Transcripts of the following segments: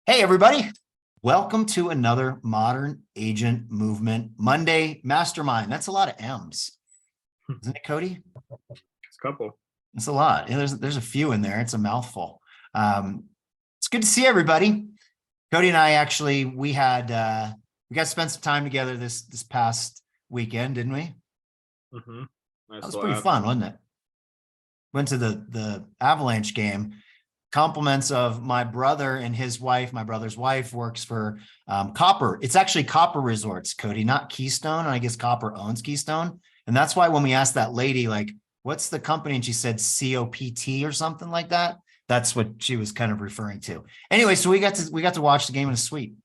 Hey, everybody. Welcome to another Modern Agent Movement Monday Mastermind. That's a lot of M's, isn't it, Cody? It's a couple. It's a lot. Yeah, there's a few in there. It's a mouthful. It's good to see everybody. Cody and I actually, we got to spend some time together this past weekend, didn't we? Mm-hmm. That was pretty fun, wasn't it? Went to the Avalanche game. Compliments of my brother and his wife. My brother's wife works for Copper. It's actually Copper Resorts, Cody, not Keystone. And I guess Copper owns Keystone. And that's why when we asked that lady, like, what's the company? And she said COPT or something like that. That's what she was kind of referring to. Anyway, so we got to watch the game in a suite.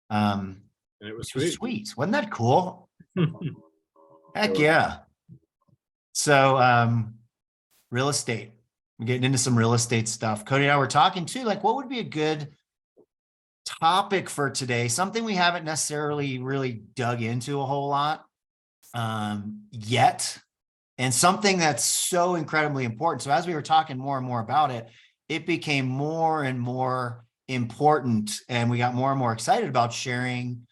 And it was sweet. Wasn't that cool? Heck yeah. So real estate. We're getting into some real estate stuff. Cody and I were talking too, like what would be a good topic for today? Something we haven't necessarily really dug into a whole lot yet, and something that's so incredibly important. So as we were talking more and more about it, it became more and more important, and we got more and more excited about sharing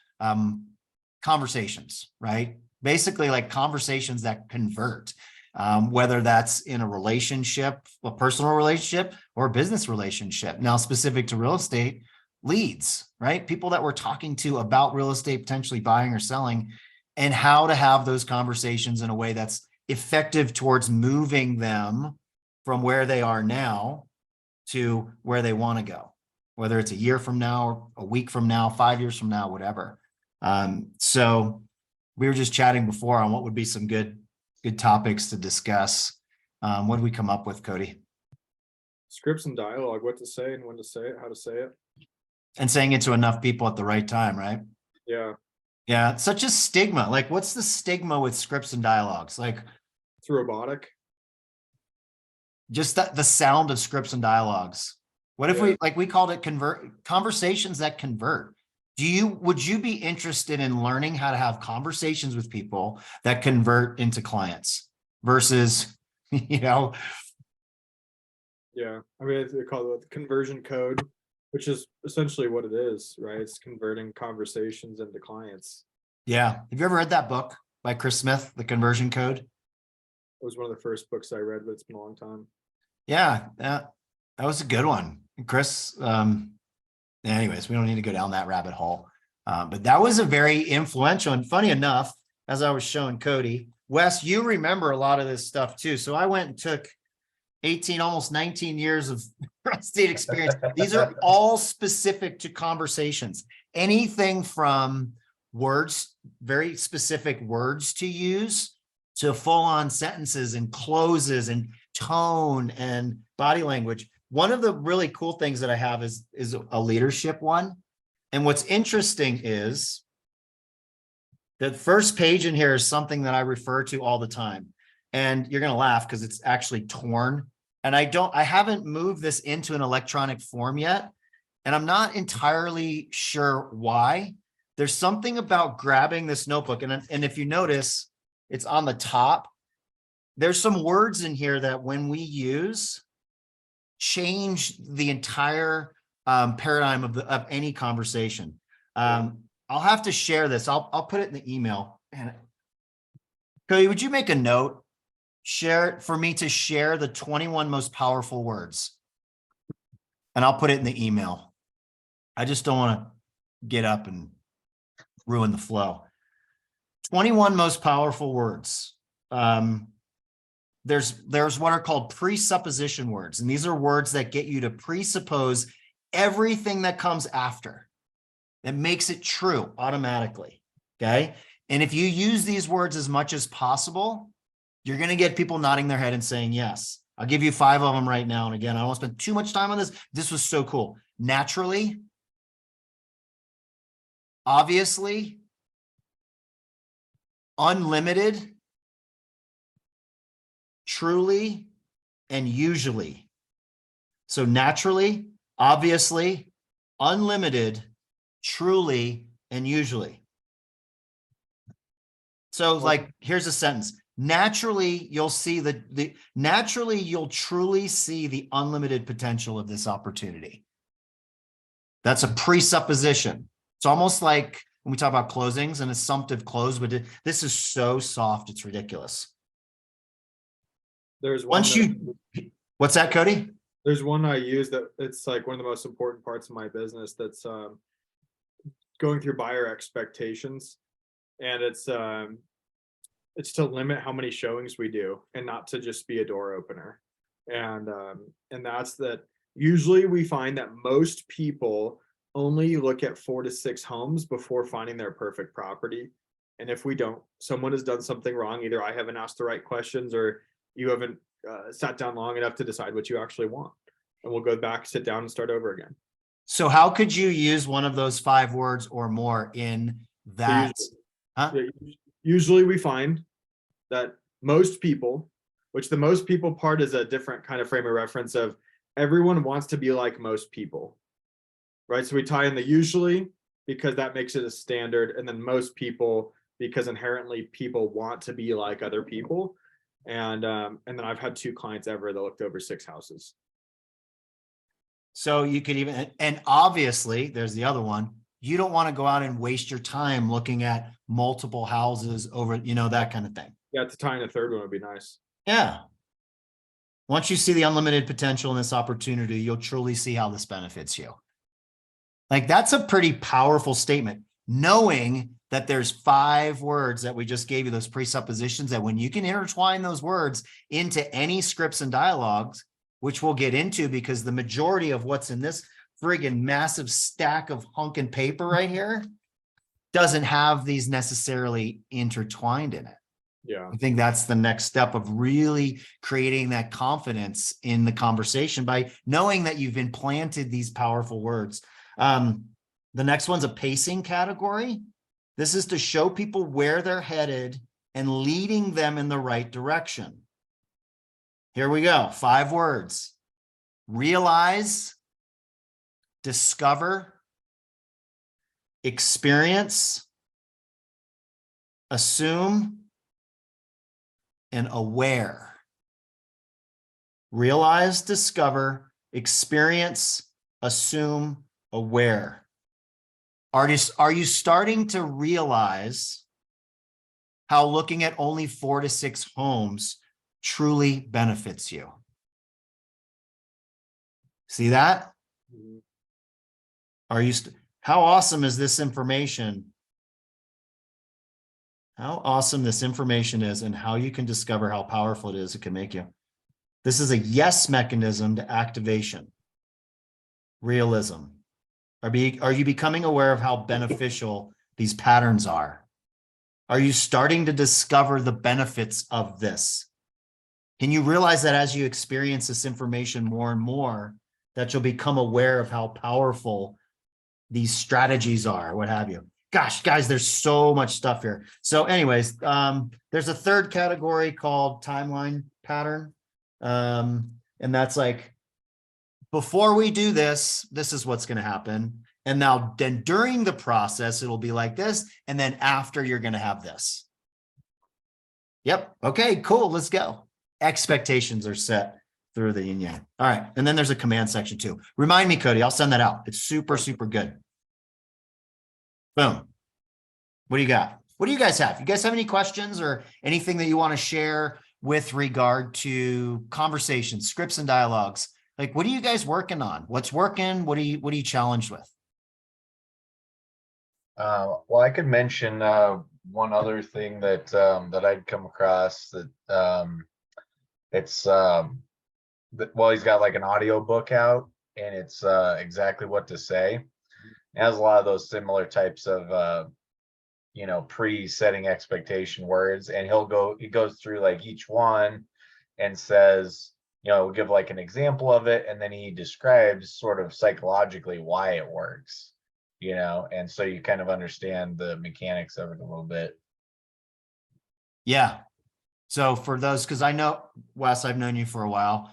conversations, right? Basically like conversations that convert. Whether that's in a relationship, a personal relationship, or a business relationship. Now, specific to real estate, leads, right? People that we're talking to about real estate, potentially buying or selling, and how to have those conversations in a way that's effective towards moving them from where they are now to where they want to go, whether it's a year from now, or a week from now, 5 years from now, whatever. So we were just chatting before on what would be some good topics to discuss. What did we come up with, Cody? Scripts and dialogue, what to say and when to say it, how to say it. And saying it to enough people at the right time, right? Yeah. Yeah, such a stigma. Like, what's the stigma with scripts and dialogues? Like, it's robotic. Just the sound of scripts and dialogues. What if we called it conversations that convert? Would you be interested in learning how to have conversations with people that convert into clients versus, Yeah. I mean, they call it the conversion code, which is essentially what it is, right? It's converting conversations into clients. Yeah. Have you ever read that book by Chris Smith, The Conversion Code? It was one of the first books I read, but it's been a long time. Yeah. That was a good one. Chris, anyways, we don't need to go down that rabbit hole. But that was a very influential, and funny enough, as I was showing Cody, Wes, you remember a lot of this stuff too. So I went and took 18, almost 19 years of real estate experience. These are all specific to conversations. Anything from words, very specific words to use, to full-on sentences and closes and tone and body language. One of the really cool things that I have is a leadership one. And what's interesting is the first page in here is something that I refer to all the time. And you're going to laugh because it's actually torn. And I haven't moved this into an electronic form yet. And I'm not entirely sure why. There's something about grabbing this notebook. And if you notice, it's on the top. There's some words in here that when we use, change the entire paradigm of any conversation. I'll have to share this. I'll put it in the email. And Cody, would you make a note? Share it for me to share the 21 most powerful words. And I'll put it in the email. I just don't want to get up and ruin the flow. 21 most powerful words. There's what are called presupposition words. And these are words that get you to presuppose everything that comes after. That makes it true automatically, okay? And if you use these words as much as possible, you're going to get people nodding their head and saying yes. I'll give you 5 of them right now. And again, I don't want to spend too much time on this. This was so cool. Naturally, obviously, unlimited, truly, and usually. So naturally, obviously, unlimited, truly, and usually. So like, here's a sentence. Naturally, you'll see naturally, you'll truly see the unlimited potential of this opportunity. That's a presupposition. It's almost like when we talk about closings, an assumptive close, but this is so soft, it's ridiculous. There's one What's that, Cody? there's one I use that it's like one of the most important parts of my business that's going through buyer expectations, and it's to limit how many showings we do and not to just be a door opener. And that's that usually we find that most people only look at 4 to 6 homes before finding their perfect property. And if we don't, someone has done something wrong. Either I haven't asked the right questions or you haven't sat down long enough to decide what you actually want. And we'll go back, sit down and start over again. So how could you use one of those 5 words or more in that? Usually we find that most people, which the most people part is a different kind of frame of reference of everyone wants to be like most people, right? So we tie in the usually because that makes it a standard, and then most people because inherently people want to be like other people. And then I've had 2 clients ever that looked over 6 houses. So you could even, and obviously there's the other one. You don't want to go out and waste your time looking at multiple houses over, that kind of thing. Yeah, to tie in a third one would be nice. Yeah. Once you see the unlimited potential in this opportunity, you'll truly see how this benefits you. Like, that's a pretty powerful statement, knowing that there's 5 words that we just gave you, those presuppositions, that when you can intertwine those words into any scripts and dialogues, which we'll get into because the majority of what's in this friggin' massive stack of hunkin' paper right here doesn't have these necessarily intertwined in it. Yeah. I think that's the next step of really creating that confidence in the conversation by knowing that you've implanted these powerful words. The next one's a pacing category. This is to show people where they're headed and leading them in the right direction. Here we go. 5 words: realize, discover, experience, assume, and aware. Realize, discover, experience, assume, aware. Artists, are you starting to realize how looking at only 4 to 6 homes truly benefits you? See that? Are you, how awesome is this information? How awesome this information is and how you can discover how powerful it is. It can make you. This is a yes mechanism to activation. Realism. Are you becoming aware of how beneficial these patterns are? Are you starting to discover the benefits of this? Can you realize that as you experience this information more and more, that you'll become aware of how powerful these strategies are, what have you? Gosh, guys, there's so much stuff here. So anyways, there's a third category called timeline pattern. And that's like, before we do this, this is what's going to happen. And now then during the process, it'll be like this. And then after, you're going to have this. Yep. Okay, cool. Let's go. Expectations are set through the yin yang. All right. And then there's a command section too. Remind me, Cody, I'll send that out. It's super, super good. Boom. What do you got? What do you guys have? You guys have any questions or anything that you want to share with regard to conversations, scripts and dialogues? Like, what are you guys working on? What's working? What are you challenged with? Well, I could mention one other thing that that I'd come across that it's well, he's got like an audio book out, and it's exactly what to say. It has a lot of those similar types of pre-setting expectation words, and he goes through like each one and says, we'll give like an example of it, and then he describes sort of psychologically why it works, and so you kind of understand the mechanics of it a little bit. Yeah. So for those, because I know, Wes, I've known you for a while.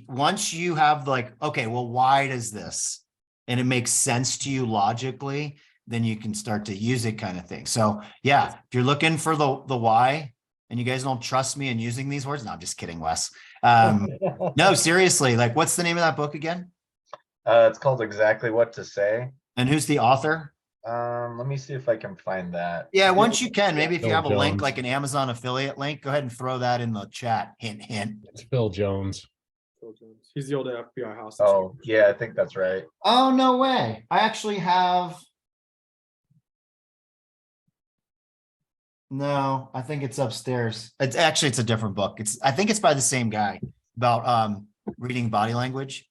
Once you have like, okay, well, why does this? And it makes sense to you logically, then you can start to use it, kind of thing. So yeah, if you're looking for the why, and you guys don't trust me in using these words, no, I'm just kidding, Wes. No, seriously, like, what's the name of that book again? It's called Exactly What to Say. And who's the author? Let me see if I can find that. Yeah, once you can, maybe if you Phil have a link, Jones. like an Amazon affiliate link, go ahead and throw that in the chat. Hint, hint. It's Phil Jones. Phil Jones. He's the old FBI hostage. Oh, yeah, I think that's right. Oh, no way. I actually have. No, I think it's upstairs. It's a different book. I think it's by the same guy about reading body language.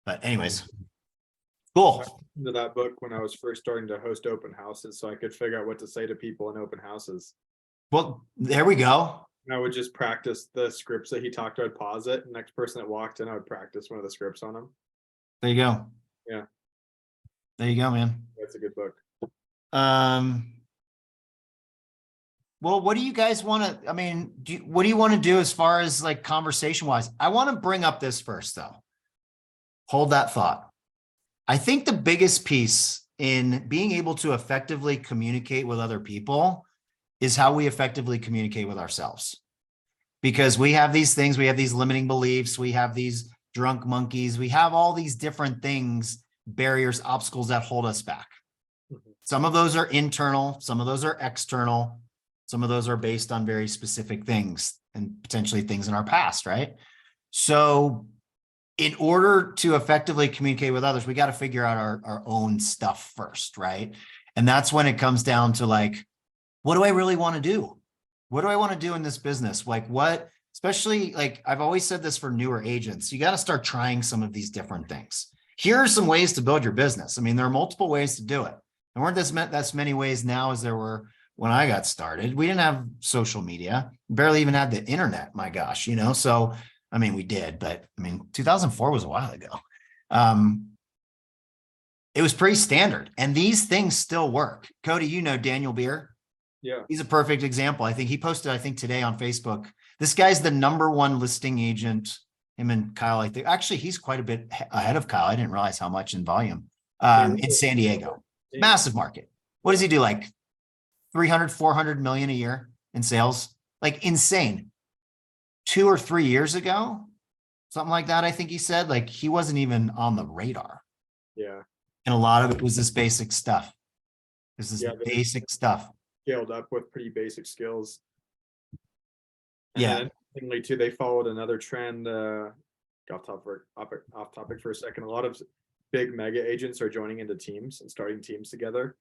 But anyways, cool. Into that book when I was first starting to host open houses, so I could figure out what to say to people in open houses. Well, there we go. And I would just practice the scripts that he talked. I would pause it. The next person that walked in, I would practice one of the scripts on him. There you go. Yeah. There you go, man. That's a good book. Well, what do you guys want to, I mean, what do you want to do as far as like conversation wise? I want to bring up this first though. Hold that thought. I think the biggest piece in being able to effectively communicate with other people is how we effectively communicate with ourselves. Because we have these things, we have these limiting beliefs, we have these drunk monkeys, we have all these different things, barriers, obstacles that hold us back. Some of those are internal, some of those are external. Some of those are based on very specific things and potentially things in our past, right? So in order to effectively communicate with others, we got to figure out our own stuff first, right? And that's when it comes down to like, what do I really want to do? What do I want to do in this business? Like what, especially like I've always said this for newer agents, you got to start trying some of these different things. Here are some ways to build your business. I mean, there are multiple ways to do it. There weren't that's many ways now as there were when I got started. We didn't have social media, barely even had the internet, my gosh, you know? So, I mean, we did, but I mean, 2004 was a while ago. It was pretty standard and these things still work. Cody, you know, Daniel Beer. Yeah. He's a perfect example. I think he posted, today on Facebook, this guy's the #1 listing agent. Him and Kyle, I think actually he's quite a bit ahead of Kyle. I didn't realize how much in volume in San Diego, massive market. What does he do? Like 300, 400 million a year in sales, like insane. 2 or 3 years ago, something like that. I think he said like he wasn't even on the radar. Yeah. And a lot of it was this basic stuff. This is Yeah, basic stuff. Scaled up with pretty basic skills. And Yeah. then, interestingly too, they followed another trend. Off topic for a second. A lot of big mega agents are joining into teams and starting teams together.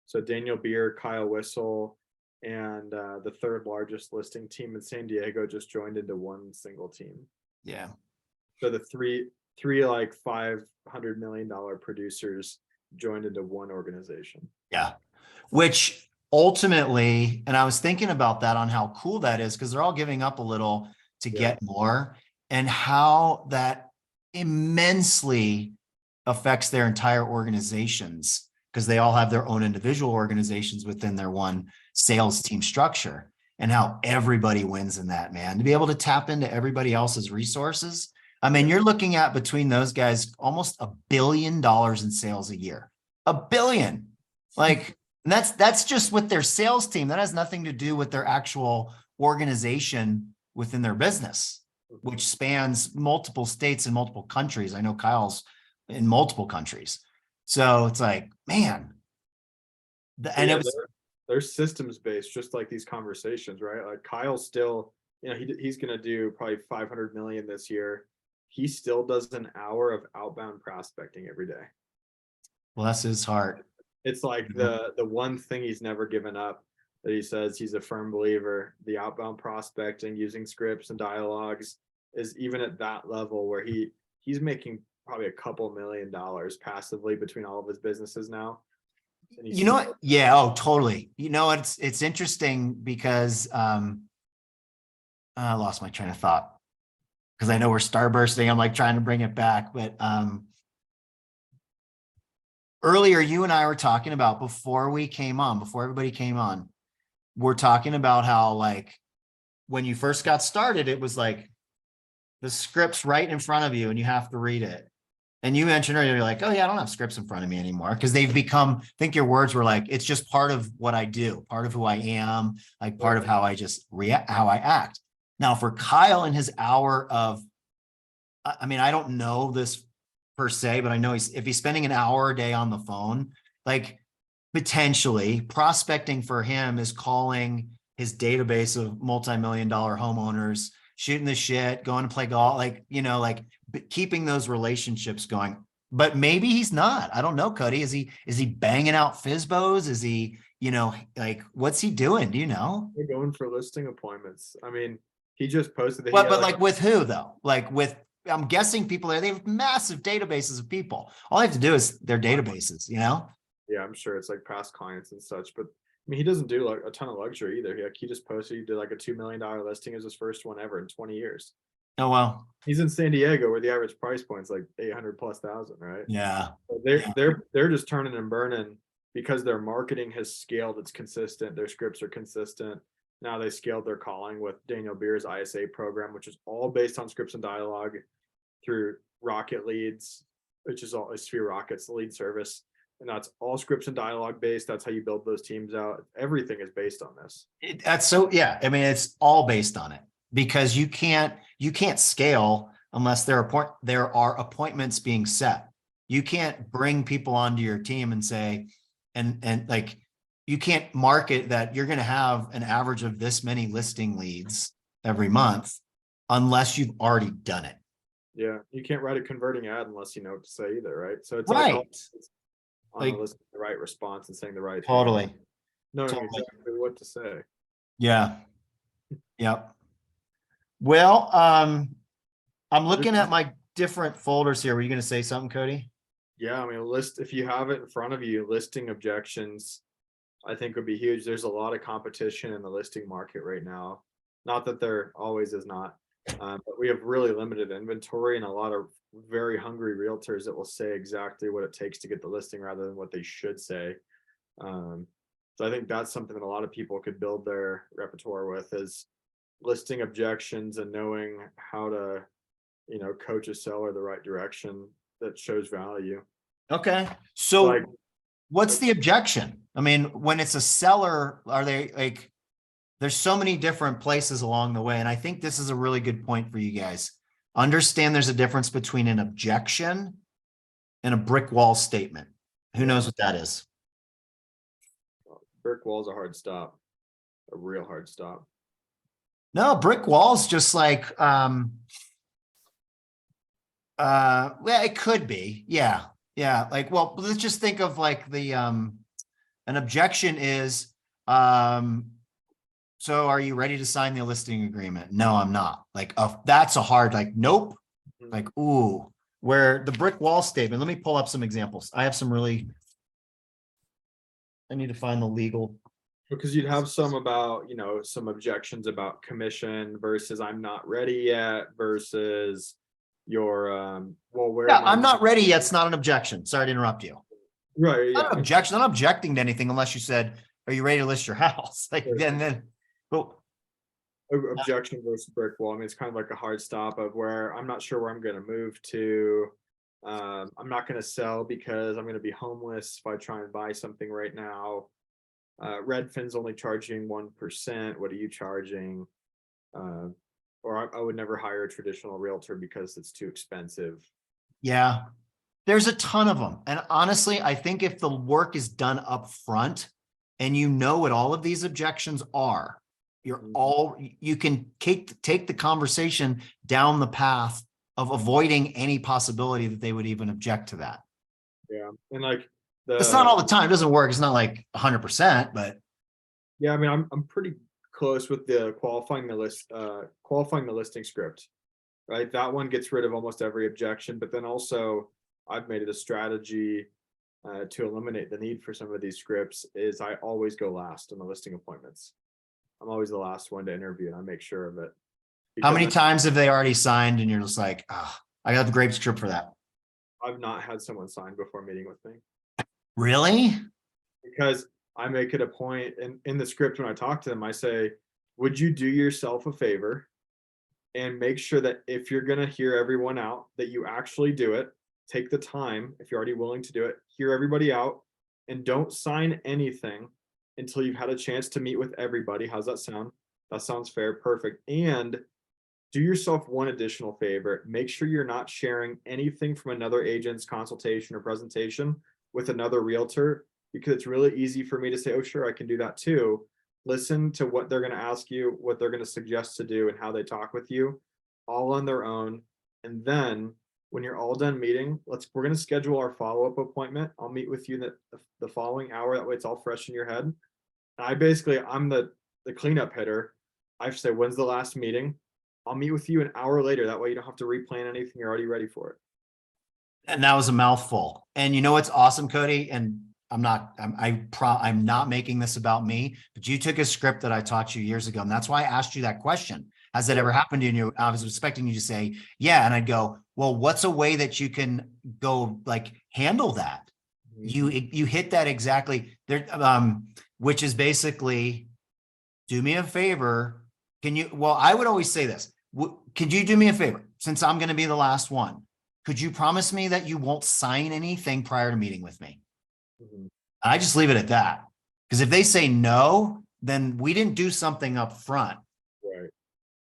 So Daniel Beer, Kyle Whistle, and the third largest listing team in San Diego just joined into one single team. Yeah. So the three like $500 million producers joined into one organization. Yeah. Which ultimately, and I was thinking about that on how cool that is because they're all giving up a little to get more and how that immensely affects their entire organizations because they all have their own individual organizations within their one sales team structure and how everybody wins in that, man. To be able to tap into everybody else's resources. I mean, you're looking at between those guys, almost $1 billion in sales a year, $1 billion. Like, and that's just with their sales team. That has nothing to do with their actual organization within their business, which spans multiple states and multiple countries. I know Kyle's in multiple countries. So it's like, man, and Yeah, it was, they're systems based, just like these conversations, right? Like Kyle's still, you know, he's going to do probably 500 million this year. He still does an hour of outbound prospecting every day. bless his heart. It's like the one thing he's never given up that he says he's a firm believer. The outbound prospecting using scripts and dialogues is even at that level where he's making probably a couple $1 million passively between all of his businesses now. You know what? Yeah. Oh, totally. You know, it's interesting because I lost my train of thought because I know we're starbursting. I'm like trying to bring it back, but earlier you and I were talking about before everybody came on, we're talking about how like when you first got started, it was like the script's right in front of you and you have to read it. And you mentioned earlier, you're like, oh yeah, I don't have scripts in front of me anymore because they've become, I think your words were like, it's just part of what I do, part of who I am, like part of how I just react, how I act. Now for Kyle in his hour of, I mean, I don't know this per se, but I know if he's spending an hour a day on the phone, like potentially prospecting for him is calling his database of multi-million-dollar homeowners, shooting the shit, going to play golf, like, like keeping those relationships going. But maybe he's not. I don't know, Cody. Is he banging out FISBOs? Is he, like, what's he doing? Do you know? They're going for listing appointments. I mean, he just posted that. But like with who though? Like with, I'm guessing people there, they have massive databases of people. All they have to do is their databases, Yeah, I'm sure it's like past clients and such. But I mean, he doesn't do like a ton of luxury either. He just posted he did like a $2 million listing as his first one ever in 20 years. Oh, well. He's in San Diego where the average price point is like 800,000+, right? Yeah. So they're just turning and burning because their marketing has scaled. It's consistent. Their scripts are consistent. Now they scaled their calling with Daniel Beer's ISA program, which is all based on scripts and dialogue through Rocket Leads, which is all Sphere Rockets, the lead service. And that's all scripts and dialogue based. That's how you build those teams out. Everything is based on this. That's so, yeah. I mean, it's all based on it because you can't scale unless there are appointments being set. You can't bring people onto your team and say, and like, you can't market that you're going to have an average of this many listing leads every month unless you've already done it. Yeah. You can't write a converting ad unless you know what to say either. Right. So it's right. On the list, the right response and saying the right totally thing, knowing exactly what to say. Yeah. Yep. Well, I'm looking at my different folders here. Were you going to say something, Cody? Yeah, I mean, if you have it in front of you, listing objections, I think would be huge. There's a lot of competition in the listing market right now. Not that there always is not, but we have really limited inventory and a lot of very hungry realtors that will say exactly what it takes to get the listing rather than what they should say. So I think that's something that a lot of people could build their repertoire with is listing objections and knowing how to, coach a seller the right direction that shows value. Okay. So what's the objection? I mean, when it's a seller, are they like, there's so many different places along the way. And I think this is a really good point for you guys. Understand there's a difference between an objection and a brick wall statement. Who knows what that is? Brick wall's a hard stop, a real hard stop. No, brick walls just like, well, it could be. Yeah. Yeah. Like, well, let's just think of like the, an objection is, so are you ready to sign the listing agreement? No, I'm not. Like, that's a hard, like, nope. Like, ooh, where the brick wall statement, let me pull up some examples. I have some really, I need to find the legal. Because you'd have some about, some objections about commission versus I'm not ready yet versus your, I'm not ready yet. It's not an objection. Sorry to interrupt you. Right. Not an objection. I'm not objecting to anything unless you said, are you ready to list your house? Like, then, well, objection versus brick wall. I mean, it's kind of like a hard stop of where I'm not sure where I'm going to move to. I'm not going to sell because I'm going to be homeless if I try and buy something right now. Redfin's only charging 1%. What are you charging? Or I would never hire a traditional realtor because it's too expensive. Yeah, there's a ton of them. And honestly, I think if the work is done up front and you know what all of these objections are, you can take the conversation down the path of avoiding any possibility that they would even object to that. Yeah. And like, it's not all the time. It doesn't work. It's not like 100%, but yeah, I mean, I'm pretty close with the qualifying the listing script, right? That one gets rid of almost every objection, but then also I've made it a strategy to eliminate the need for some of these scripts is I always go last on the listing appointments. I'm always the last one to interview and I make sure of it. How many times have they already signed and you're just like, oh, I got the great script for that? I've not had someone sign before meeting with me. Really? Because I make it a point in the script when I talk to them, I say, would you do yourself a favor and make sure that if you're going to hear everyone out, that you actually do it, take the time, if you're already willing to do it, hear everybody out and don't sign anything until you've had a chance to meet with everybody. How's that sound? That sounds fair. Perfect. And do yourself one additional favor. Make sure you're not sharing anything from another agent's consultation or presentation with another realtor, because it's really easy for me to say, oh, sure, I can do that too. Listen to what they're going to ask you, what they're going to suggest to do, and how they talk with you, all on their own. And then when you're all done meeting, we're going to schedule our follow-up appointment. I'll meet with you the following hour. That way it's all fresh in your head. I'm the cleanup hitter. I say, when's the last meeting? I'll meet with you an hour later. That way you don't have to replan anything. You're already ready for it. And that was a mouthful. And you know what's awesome, Cody? And I'm not making this about me, but you took a script that I taught you years ago. And that's why I asked you that question. Has that ever happened to you? I was expecting you to say, yeah. And I'd go, well, what's a way that you can go like handle that? You hit that exactly there, which is basically, do me a favor. I would always say this. Could you do me a favor? Since I'm going to be the last one, could you promise me that you won't sign anything prior to meeting with me? I just leave it at that. Because if they say no, then we didn't do something up front. Right.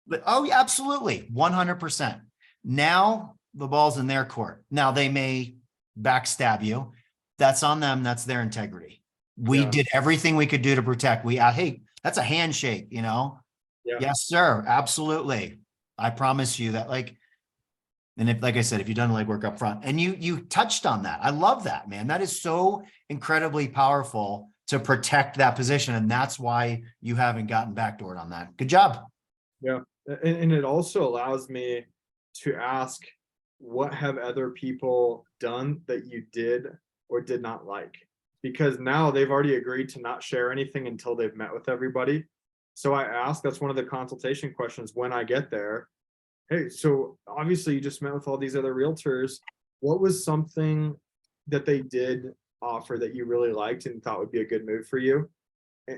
But oh, yeah, absolutely. 100%. Now the ball's in their court. Now they may backstab you. That's on them. That's their integrity. We did everything we could do to protect. Hey, that's a handshake, you know? Yeah. Yes, sir. Absolutely. I promise you that, and if, like I said, if you've done legwork up front, and you touched on that. I love that, man. That is so incredibly powerful to protect that position. And that's why you haven't gotten backdoored on that. Good job. Yeah. And it also allows me to ask, what have other people done that you did or did not like? Because now they've already agreed to not share anything until they've met with everybody. So I ask, that's one of the consultation questions when I get there. Hey, so obviously you just met with all these other realtors. What was something that they did offer that you really liked and thought would be a good move for you?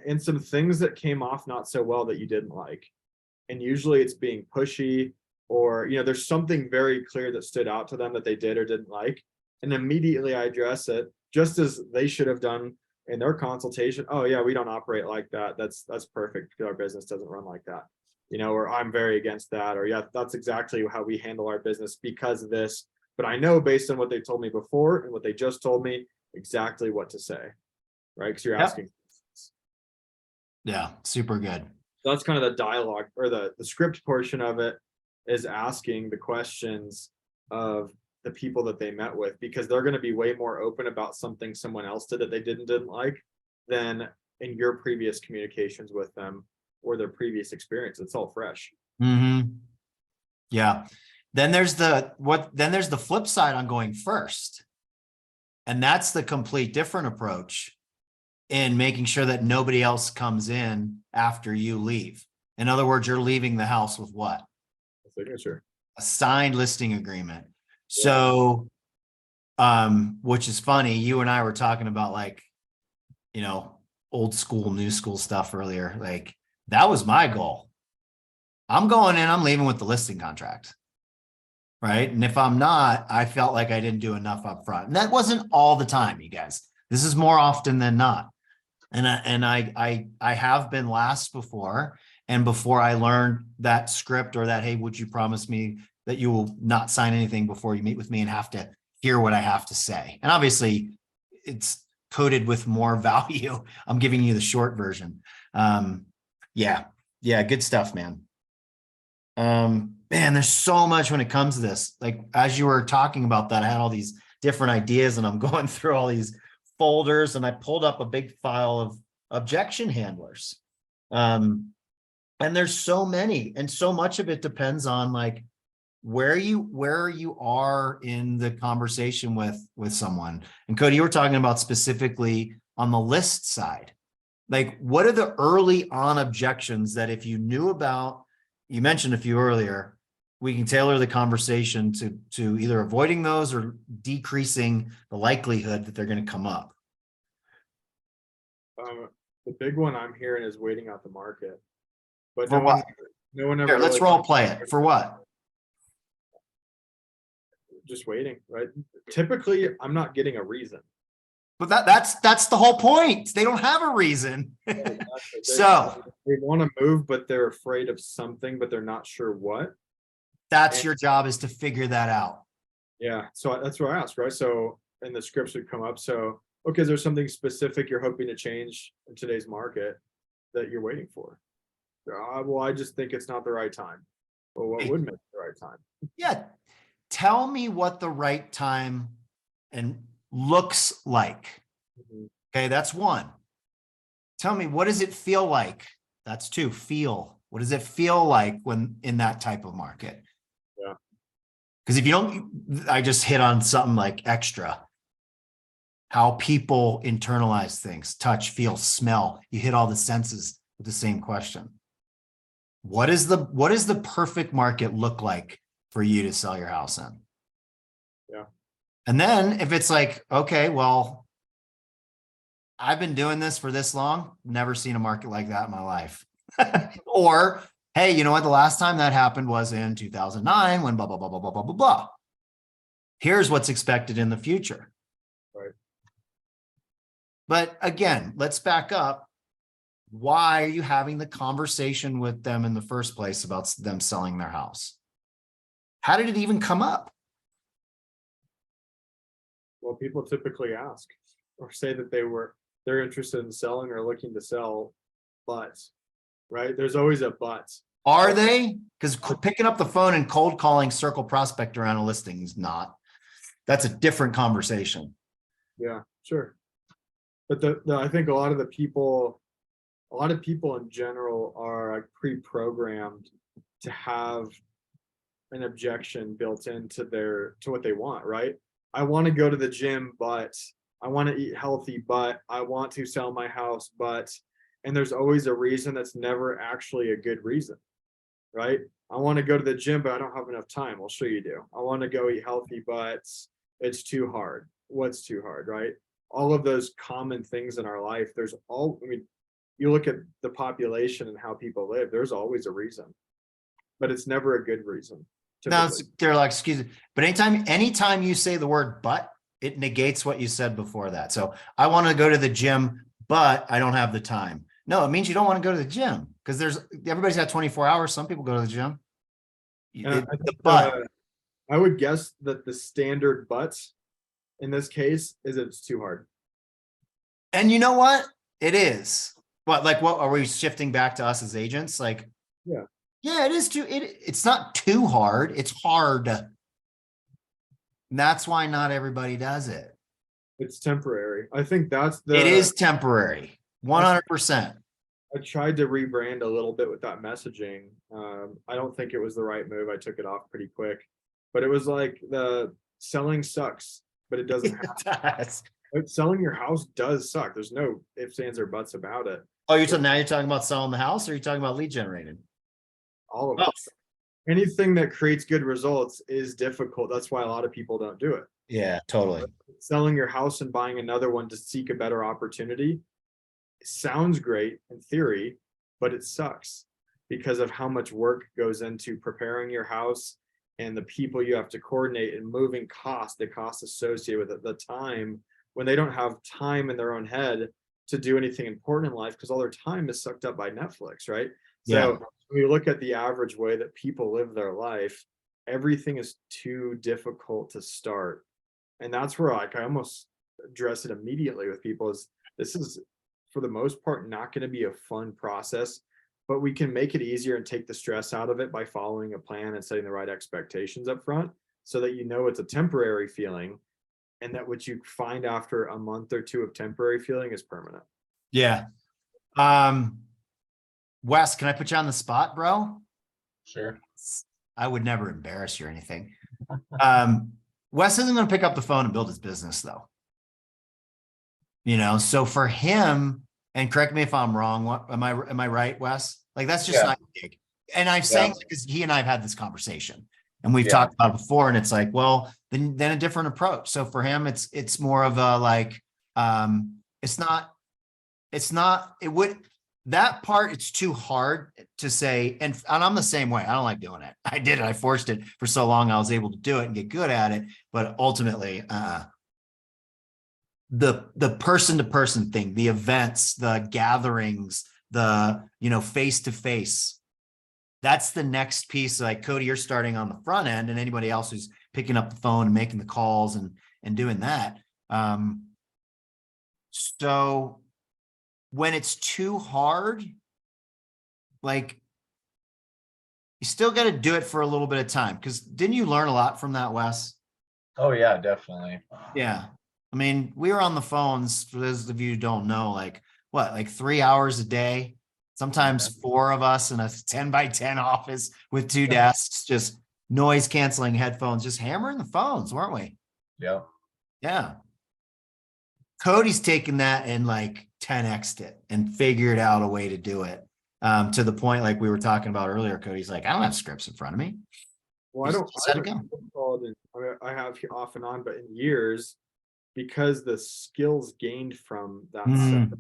And some things that came off not so well that you didn't like. And usually it's being pushy, or, there's something very clear that stood out to them that they did or didn't like. And immediately I address it, just as they should have done in their consultation. Oh yeah, we don't operate like that. That's perfect, because our business doesn't run like that. Or I'm very against that, or yeah, that's exactly how we handle our business because of this. But I know based on what they told me before and what they just told me, exactly what to say, right? Because you're asking. Yeah, super good. That's kind of the dialogue, or the script portion of it is asking the questions of the people that they met with, because they're going to be way more open about something someone else did that they didn't like than in your previous communications with them or their previous experience. It's all fresh. Yeah. Then there's the flip side on going first. And that's the complete different approach in making sure that nobody else comes in after you leave. In other words, you're leaving the house with what? A signature. A signed listing agreement. So, which is funny. You and I were talking about old school, new school stuff earlier. That was my goal. I'm going in, I'm leaving with the listing contract. Right. And if I'm not, I felt like I didn't do enough up front. And that wasn't all the time, you guys. This is more often than not. And I have been last before. And before I learned that script, or that, hey, would you promise me that you will not sign anything before you meet with me and have to hear what I have to say? And obviously it's coded with more value. I'm giving you the short version. Yeah, good stuff, man. Man, there's so much when it comes to this. As you were talking about that, I had all these different ideas, and I'm going through all these folders, and I pulled up a big file of objection handlers. And there's so many, and so much of it depends on where you are in the conversation with someone. And Cody, you were talking about specifically on the list side. What are the early on objections that if you knew about? You mentioned a few earlier, we can tailor the conversation to either avoiding those or decreasing the likelihood that they're going to come up. The big one I'm hearing is waiting out the market. But For what? No one ever. Here, let's role play it. For what? Just waiting, right? Typically, I'm not getting a reason. But that's the whole point. They don't have a reason. Exactly. So they want to move, but they're afraid of something, but they're not sure what. That's And- your job, is to figure that out. Yeah, so that's what I asked, right? So, and the scripts would come up. So, okay, is there something specific you're hoping to change in today's market that you're waiting for? Well, I just think it's not the right time. Well, what would make it the right time? Yeah. Tell me what the right time and looks like. Mhm. Okay, that's one. Tell me, what does it feel like? That's two. Feel. What does it feel like when in that type of market? Yeah. Because if you don't, I just hit on something like extra. How people internalize things, touch, feel, smell. You hit all the senses with the same question. What does the perfect market look like for you to sell your house in? Yeah. And then if it's like, okay, well, I've been doing this for this long, never seen a market like that in my life. Or, hey, you know what? The last time that happened was in 2009 when blah, blah, blah, blah, blah, blah, blah, blah. Here's what's expected in the future. Right. But again, let's back up. Why are you having the conversation with them in the first place about them selling their house? How did it even come up? Well, people typically ask or say that they're interested in selling or looking to sell, but right, there's always a but. Are they? Because picking up the phone and cold calling circle prospect around a listing is not. That's a different conversation. Yeah, sure. But I think a lot of people in general are like pre-programmed to have an objection built into to what they want, right? I want to go to the gym, but I want to eat healthy, but I want to sell my house, but, and there's always a reason that's never actually a good reason, right? I want to go to the gym, but I don't have enough time. I'll show you do. I want to go eat healthy, but it's too hard. What's too hard, right? All of those common things in our life, I mean, you look at the population and how people live, there's always a reason, but it's never a good reason. Now typically. they're like, excuse me, but anytime you say the word but, it negates what you said before that. So I want to go to the gym, but I don't have the time. No, it means you don't want to go to the gym because everybody's got 24 hours. Some people go to the gym. I would guess that the standard but in this case is it's too hard. And you know what? It is. What are we shifting back to us as agents? Like, yeah, it is it's not too hard. It's hard. And that's why not everybody does it. It's temporary. I think It is temporary. 100%. I tried to rebrand a little bit with that messaging. I don't think it was the right move. I took it off pretty quick, but it was like the selling sucks, but it doesn't have. Selling your house does suck. There's no ifs, ands, or buts about it. Oh, now you're talking about selling the house, or you're talking about lead generating? All of it. Anything that creates good results is difficult. That's why a lot of people don't do it. Yeah, totally. Selling your house and buying another one to seek a better opportunity sounds great in theory, but it sucks because of how much work goes into preparing your house and the people you have to coordinate and moving costs, the costs associated with it, the time when they don't have time in their own head to do anything important in life because all their time is sucked up by Netflix, right? So when you look at the average way that people live their life, everything is too difficult to start. And that's where I almost address it immediately with people is this is for the most part not going to be a fun process, but we can make it easier and take the stress out of it by following a plan and setting the right expectations up front so that you know it's a temporary feeling and that what you find after a month or two of temporary feeling is permanent. Yeah. Wes, can I put you on the spot, bro? Sure. I would never embarrass you or anything. Wes isn't going to pick up the phone and build his business though. So for him, and correct me if I'm wrong, am I right, Wes? Like that's just not big. And I'm saying because he and I have had this conversation and we've talked about it before, and it's like, well, then a different approach. So for him, it's more of a like, that part, it's too hard to say. And I'm the same way. I don't like doing it. I did it. I forced it for so long. I was able to do it and get good at it. But ultimately, the person to person thing, the events, the gatherings, the, face to face, that's the next piece. Like Cody, you're starting on the front end, and anybody else who's picking up the phone and making the calls and doing that. So when it's too hard, like you still got to do it for a little bit of time. Because didn't you learn a lot from that, Wes? Oh, yeah, definitely. Yeah. I mean, we were on the phones, for those of you who don't know, like what, like 3 hours a day, sometimes 4 of us in a 10 by 10 office with 2 desks, just noise canceling headphones, just hammering the phones, weren't we? Yeah. Yeah. Cody's taken that and like 10x'd it and figured out a way to do it. To the point, like we were talking about earlier, Cody's like, I don't have scripts in front of me. Well, I Just don't, set I it haven't go. called in, I mean, I have off and on, but in years, because the skills gained from that Mm, stuff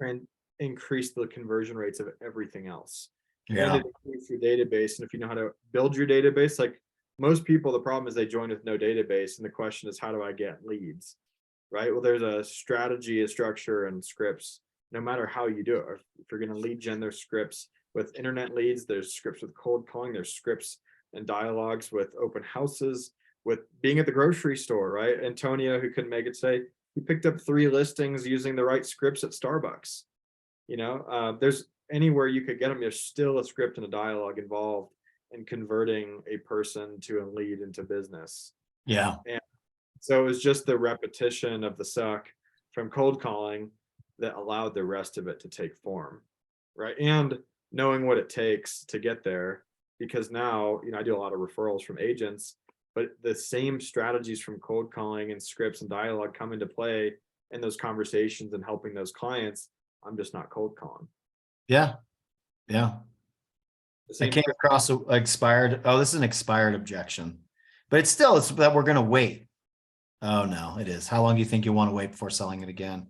and increase the conversion rates of everything else. And yeah. it increases your database. And if you know how to build your database, like most people, the problem is they join with no database. And the question is, how do I get leads? Right? Well, there's a strategy, a structure, and scripts, no matter how you do it. If you're going to lead gen, there's scripts with internet leads, there's scripts with cold calling, there's scripts and dialogues with open houses, with being at the grocery store, right? Antonio, who couldn't make it, say he picked up 3 listings using the right scripts at Starbucks. There's anywhere you could get them, there's still a script and a dialogue involved in converting a person to a lead into business. Yeah. So it was just the repetition of the suck from cold calling that allowed the rest of it to take form, right? And knowing what it takes to get there, because now, I do a lot of referrals from agents, but the same strategies from cold calling and scripts and dialogue come into play in those conversations and helping those clients. I'm just not cold calling. Yeah. Yeah. The I same came across a expired. Oh, this is an expired objection, but it's that we're going to wait. Oh no, it is. How long do you think you want to wait before selling it again?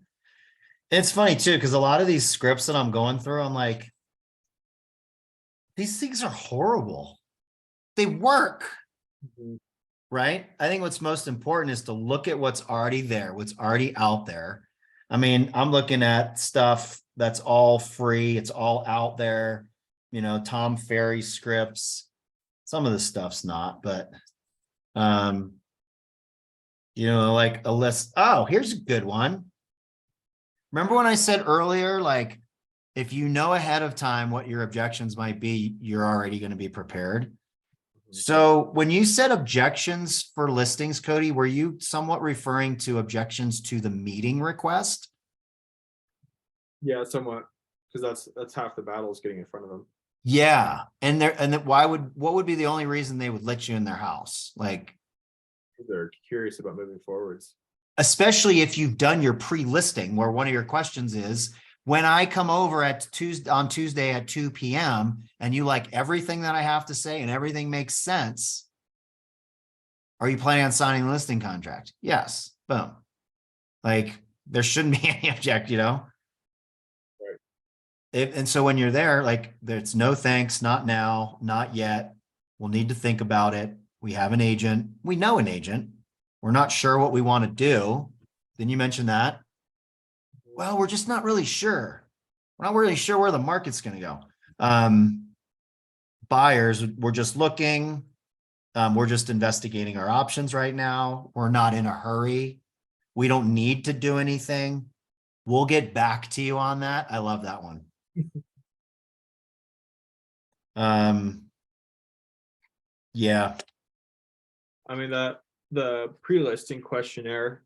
It's funny too, because a lot of these scripts that I'm going through, I'm like, these things are horrible. They work, Mhm. right? I think what's most important is to look at what's already there, what's already out there. I mean, I'm looking at stuff that's all free. It's all out there. Tom Ferry scripts. Some of the stuff's not, but like a list. Oh, here's a good one. Remember when I said earlier, like, if you know ahead of time what your objections might be, you're already going to be prepared. So when you said objections for listings, Cody, were you somewhat referring to objections to the meeting request? Yeah, somewhat, because that's half the battle is getting in front of them. Yeah. What would be the only reason they would let you in their house? Like, They're curious about moving forwards. especially if you've done your pre-listing, where one of your questions is, when I come over on Tuesday at 2 p.m. and you like everything that I have to say and everything makes sense, are you planning on signing the listing contract? Yes. Boom. Like, there shouldn't be any objection, Right. And so when you're there, like, there's no thanks, not now, not yet. We'll need to think about it. We have an agent. We know an agent. We're not sure what we want to do. Then you mentioned that. Well, we're just not really sure. We're not really sure where the market's going to go. Buyers, we're just looking. We're just investigating our options right now. We're not in a hurry. We don't need to do anything. We'll get back to you on that. I love that one. Yeah. I mean, the pre-listing questionnaire,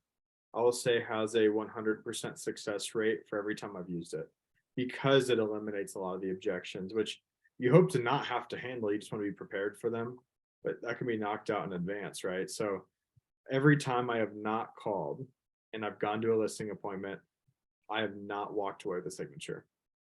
I will say, has a 100% success rate for every time I've used it, because it eliminates a lot of the objections, which you hope to not have to handle. You just want to be prepared for them, but that can be knocked out in advance, right? So every time I have not called and I've gone to a listing appointment, I have not walked away with a signature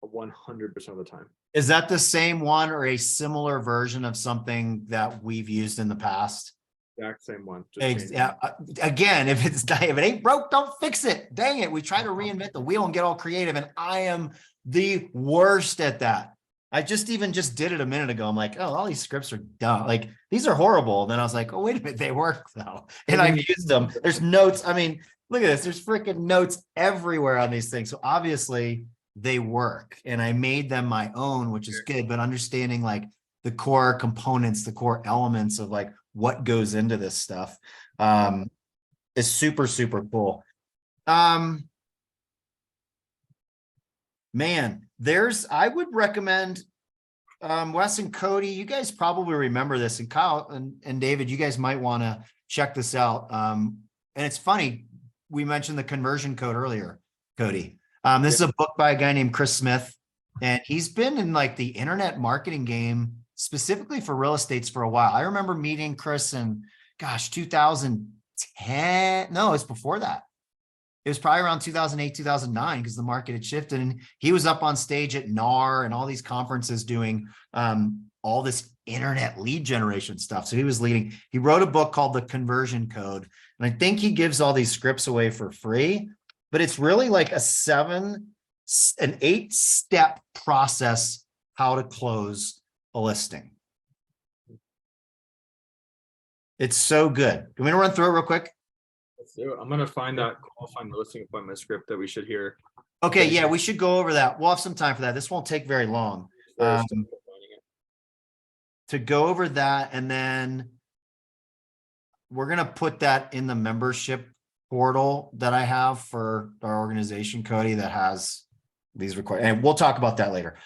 100% of the time. Is that the same one or a similar version of something that we've used in the past? Exact same one. Just changed it. Yeah. Again, if it ain't broke, don't fix it. Dang it. We try to reinvent the wheel and get all creative, and I am the worst at that. I just did it a minute ago. I'm like, oh, all these scripts are dumb. Like, these are horrible. Then I was like, oh, wait a minute, they work though. And I've used them. There's notes. I mean, look at this. There's freaking notes everywhere on these things. So obviously they work, and I made them my own, which is good. But understanding, like, the core components, the core elements of like what goes into this stuff. Is super, super cool. Man, I would recommend, Wes and Cody, you guys probably remember this, and Kyle and David, you guys might want to check this out. And it's funny, we mentioned the conversion code earlier, Cody. This is a book by a guy named Chris Smith, and he's been in like the internet marketing game specifically for real estates for a while. I remember meeting Chris in, gosh, 2010. No, it's before that. It was probably around 2008, 2009, because the market had shifted, and he was up on stage at NAR and all these conferences doing all this internet lead generation stuff. So he was leading. He wrote a book called The Conversion Code, and I think he gives all these scripts away for free, but it's really like an 8-step process how to close a listing. It's so good. Do we want to run through it real quick? Let's do it. I'm gonna find that qualifying listing appointment script that we should hear. Okay, yeah, we should go over that. We'll have some time for that. This won't take very long. To go over that, and then we're gonna put that in the membership portal that I have for our organization, Cody, that has these requirements, and we'll talk about that later.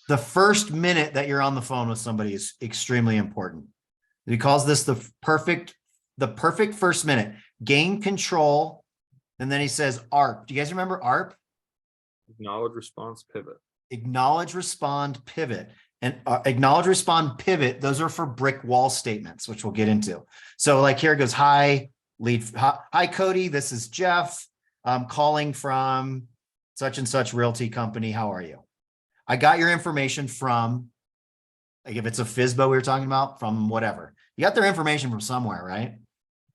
The first minute that you're on the phone with somebody is extremely important. He calls this the perfect first minute. Gain control, and then he says ARP. Do you guys remember ARP? Acknowledge, response, pivot. Acknowledge, respond, pivot. And acknowledge, respond, pivot. Those are for brick wall statements, which we'll get into. So like here it goes. Hi, Cody. This is Jeff. I'm calling from such and such realty company. How are you? I got your information from, like if it's a FSBO we were talking about, from whatever. You got their information from somewhere, right?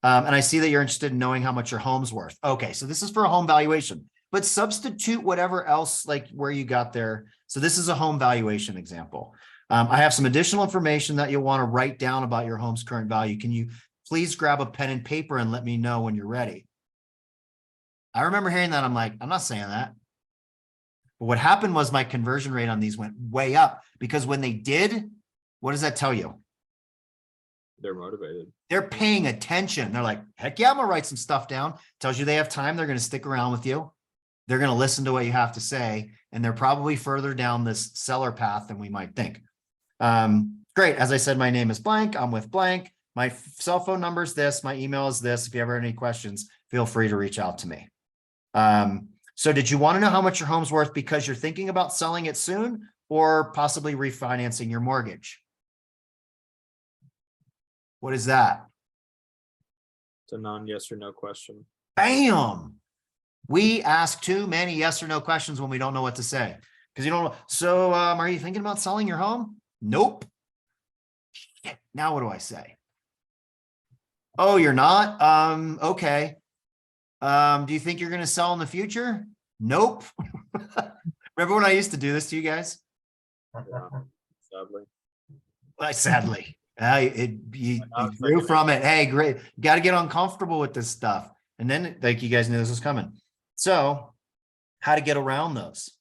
And I see that you're interested in knowing how much your home's worth. Okay, so this is for a home valuation, but substitute whatever else, like where you got there. So this is a home valuation example. I have some additional information that you'll want to write down about your home's current value. Can you please grab a pen and paper and let me know when you're ready? I remember hearing that. I'm like, I'm not saying that. But what happened was my conversion rate on these went way up, because when they did, what does that tell you? They're motivated. They're paying attention. They're like, heck yeah, I'm gonna write some stuff down. Tells you they have time. They're going to stick around with you. They're going to listen to what you have to say. And they're probably further down this seller path than we might think. Great. As I said, my name is blank. I'm with blank. My cell phone number is this. My email is this. If you ever have any questions, feel free to reach out to me. So did you want to know how much your home's worth because you're thinking about selling it soon, or possibly refinancing your mortgage? What is that? It's a non-yes or no question. Bam. We ask too many yes or no questions when we don't know what to say, because you don't know. So are you thinking about selling your home? Nope. Shit. Now what do I say? Oh, you're not? Okay. Do you think you're going to sell in the future? Nope. Remember when I used to do this to you guys? Yeah, sadly. Sadly. You grew from it. Hey, great. Got to get uncomfortable with this stuff. And then, like, you guys knew this was coming. So how to get around those.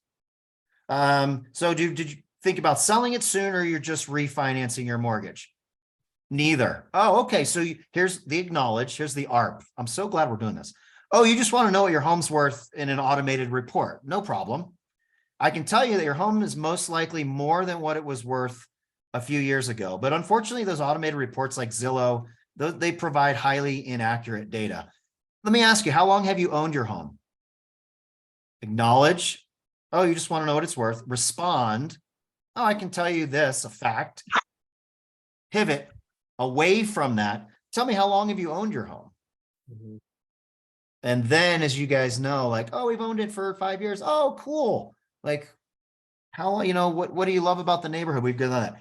So did you think about selling it soon, or you're just refinancing your mortgage? Neither. Oh, okay. So here's the acknowledge. Here's the ARP. I'm so glad we're doing this. Oh, you just want to know what your home's worth in an automated report. No problem. I can tell you that your home is most likely more than what it was worth a few years ago. But unfortunately, those automated reports like Zillow, they provide highly inaccurate data. Let me ask you, how long have you owned your home? Acknowledge. Oh, you just want to know what it's worth. Respond. Oh, I can tell you this, a fact. Pivot away from that. Tell me, how long have you owned your home? Mm-hmm. And then, as you guys know, like, oh, we've owned it for 5 years. Oh, cool. Like, how, what do you love about the neighborhood? We've done that.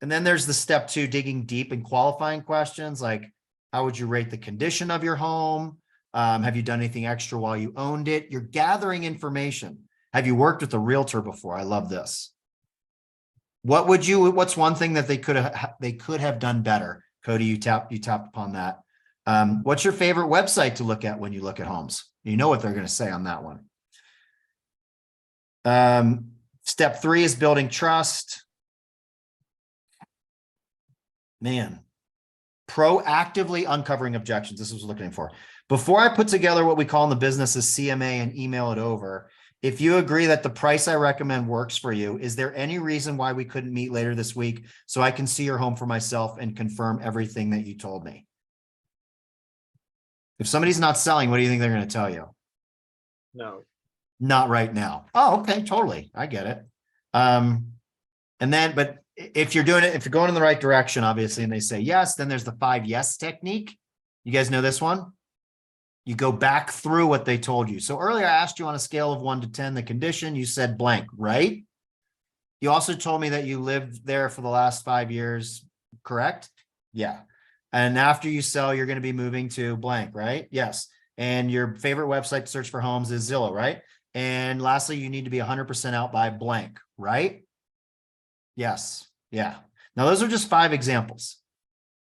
And then there's the step 2, digging deep and qualifying questions. Like, how would you rate the condition of your home? Have you done anything extra while you owned it? You're gathering information. Have you worked with a realtor before? I love this. What's one thing that they could have done better? Cody, you tapped upon that. What's your favorite website to look at when you look at homes? You know what they're going to say on that one. Step 3 is building trust. Man, proactively uncovering objections. This is what I was looking for. Before I put together what we call in the business as CMA and email it over, if you agree that the price I recommend works for you, is there any reason why we couldn't meet later this week so I can see your home for myself and confirm everything that you told me? If somebody's not selling, what do you think they're going to tell you? No. Not right now. Oh, okay, totally. I get it. And then, but if you're doing it, if you're going in the right direction, obviously, and they say yes, then there's the 5 yes technique. You guys know this one? You go back through what they told you. So earlier I asked you on a scale of 1 to 10, the condition, you said blank, right? You also told me that you lived there for the last 5 years, correct? Yeah. And after you sell, you're going to be moving to blank, right? Yes. And your favorite website to search for homes is Zillow, right? And lastly, you need to be 100% out by blank, right? Yes. Yeah. Now, those are just 5 examples.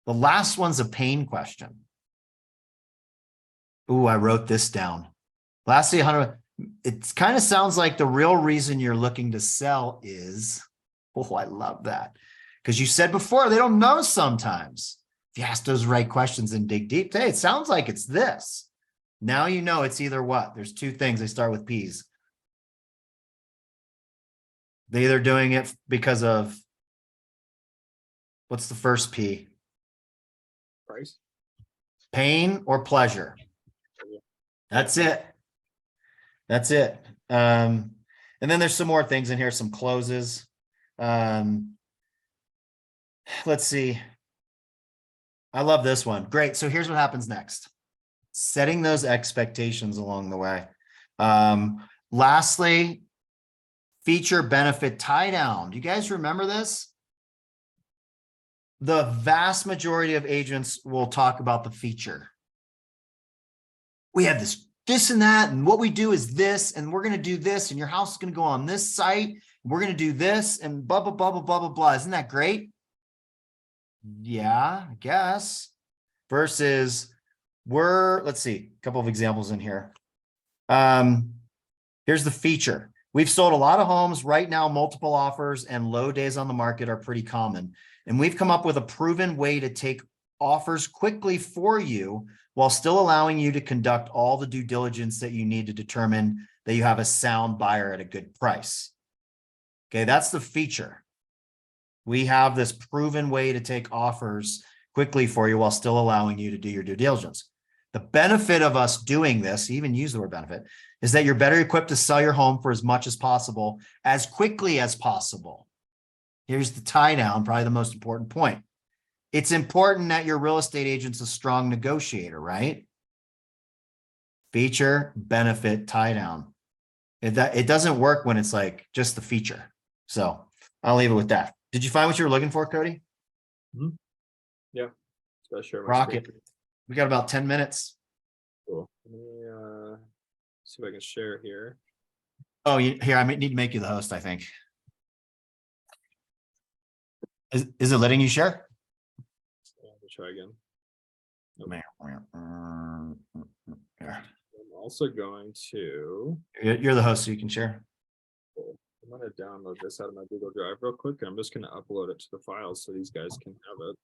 The last one's a pain question. Ooh, I wrote this down. Lastly, 100. It kind of sounds like the real reason you're looking to sell is, oh, I love that. Because you said before, they don't know sometimes. If you ask those right questions and dig deep, hey, it sounds like it's this. Now you know it's either what? There's 2 things. They start with P's. They're either doing it because of, what's the first P? Price. Pain or pleasure. That's it. That's it. And then there's some more things in here, some closes. Let's see. I love this one. Great. So here's what happens next. Setting those expectations along the way. Lastly, feature benefit tie down. Do you guys remember this? The vast majority of agents will talk about the feature. We have this and that, and what we do is this, and we're going to do this, and your house is going to go on this site, and we're going to do this, and blah, blah, blah, blah, blah, blah, blah. Isn't that great? Yeah, I guess. Versus let's see, a couple of examples in here. Here's the feature. We've sold a lot of homes right now. Multiple offers and low days on the market are pretty common. And we've come up with a proven way to take offers quickly for you while still allowing you to conduct all the due diligence that you need to determine that you have a sound buyer at a good price. Okay, that's the feature. We have this proven way to take offers quickly for you while still allowing you to do your due diligence. The benefit of us doing this, even use the word benefit, is that you're better equipped to sell your home for as much as possible, as quickly as possible. Here's the tie down, probably the most important point. It's important that your real estate agent's a strong negotiator, right? Feature, benefit, tie down. It doesn't work when it's like just the feature. So I'll leave it with that. Did you find what you were looking for, Cody? Mm-hmm. Yeah. So I share my Rocket. screen. We got about 10 minutes. Cool. Let me see if I can share here. Oh, here, I need to make you the host, I think. Is it letting you share? Let me try again. Here. I'm also going to. You're the host, so you can share. I'm going to download this out of my Google Drive real quick, and I'm just going to upload it to the files so these guys can have it.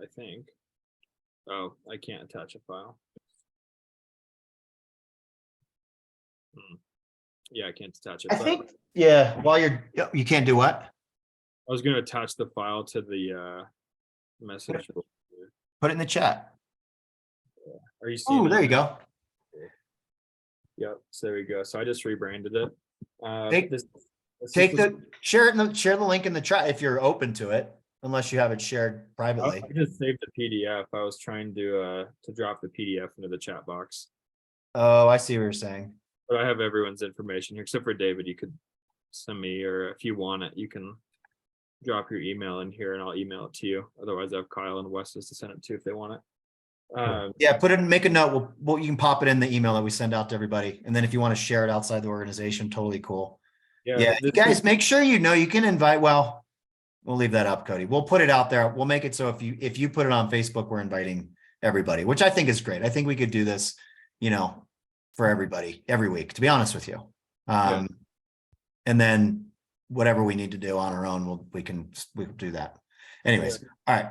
I think. Oh, I can't attach a file. Yeah, I can't attach it. I think, yeah, while you can't do what? I was going to attach the file to the message. Put it in the chat. Are you seeing Oh, it? there you go. Yep. So there we go. So I just rebranded it. Share the link in the chat if you're open to it, unless you have it shared privately. I just saved the PDF. I was trying to drop the PDF into the chat box. Oh, I see what you're saying. But I have everyone's information here, except for David. You could send me, or if you want it, you can drop your email in here and I'll email it to you. Otherwise, I have Kyle and Wes's to send it to if they want it. Yeah, put it in, make a note. You can pop it in the email that we send out to everybody. And then if you want to share it outside the organization, totally cool. Yeah, you guys make sure you can invite. Well, we'll leave that up, Cody. We'll put it out there. We'll make it so if you put it on Facebook, we're inviting everybody, which I think is great. I think we could do this, for everybody every week, to be honest with you. Yeah. And then whatever we need to do on our own, we can do that. Anyways, all right.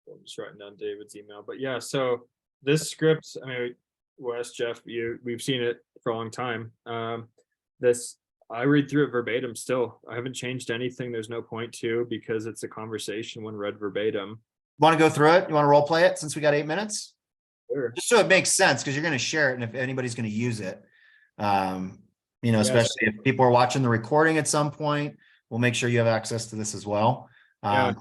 I'm just writing down David's email, but yeah, so this script, I mean, Wes, Jeff, we've seen it for a long time. This, I read through it verbatim still. I haven't changed anything. There's no point to, because it's a conversation when read verbatim. Want to go through it? You want to role play it since we got 8 minutes? Sure. Just so it makes sense, because you're going to share it, and if anybody's going to use it, you know, especially if people are watching the recording at some point, we'll make sure you have access to this as well. Yeah.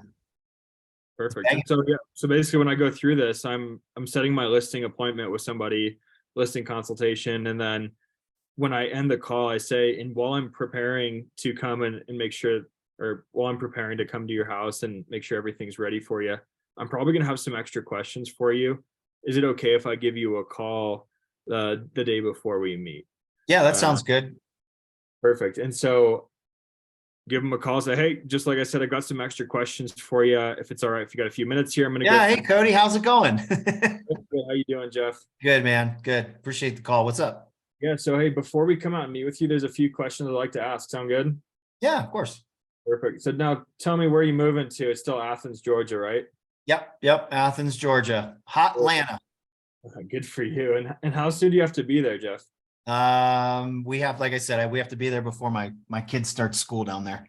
Perfect. And so yeah, so basically when I go through this, I'm setting my listing appointment with somebody, listing consultation, and then when I end the call, I say, and while I'm preparing to come and make sure, or while I'm preparing to come to your house and make sure everything's ready for you, I'm probably gonna have some extra questions for you. Is it okay if I give you a call the day before we meet? Yeah, that sounds good. Perfect. And so give them a call, say, hey, just like I said, I've got some extra questions for you. If it's all right, if you got a few minutes here, I'm gonna Yeah, go. hey Cody, how's it going? How you doing, Jeff? Good, man. Good. Appreciate the call. What's up? Yeah, so hey, before we come out and meet with you, there's a few questions I'd like to ask. Sound good? Yeah, of course. Perfect. So now tell me where you moving to. It's still Athens, Georgia, right? Yep. Athens, Georgia. Hot Atlanta. Good for you. And how soon do you have to be there, Jeff? We have, like I said, we have to be there before my kids start school down there.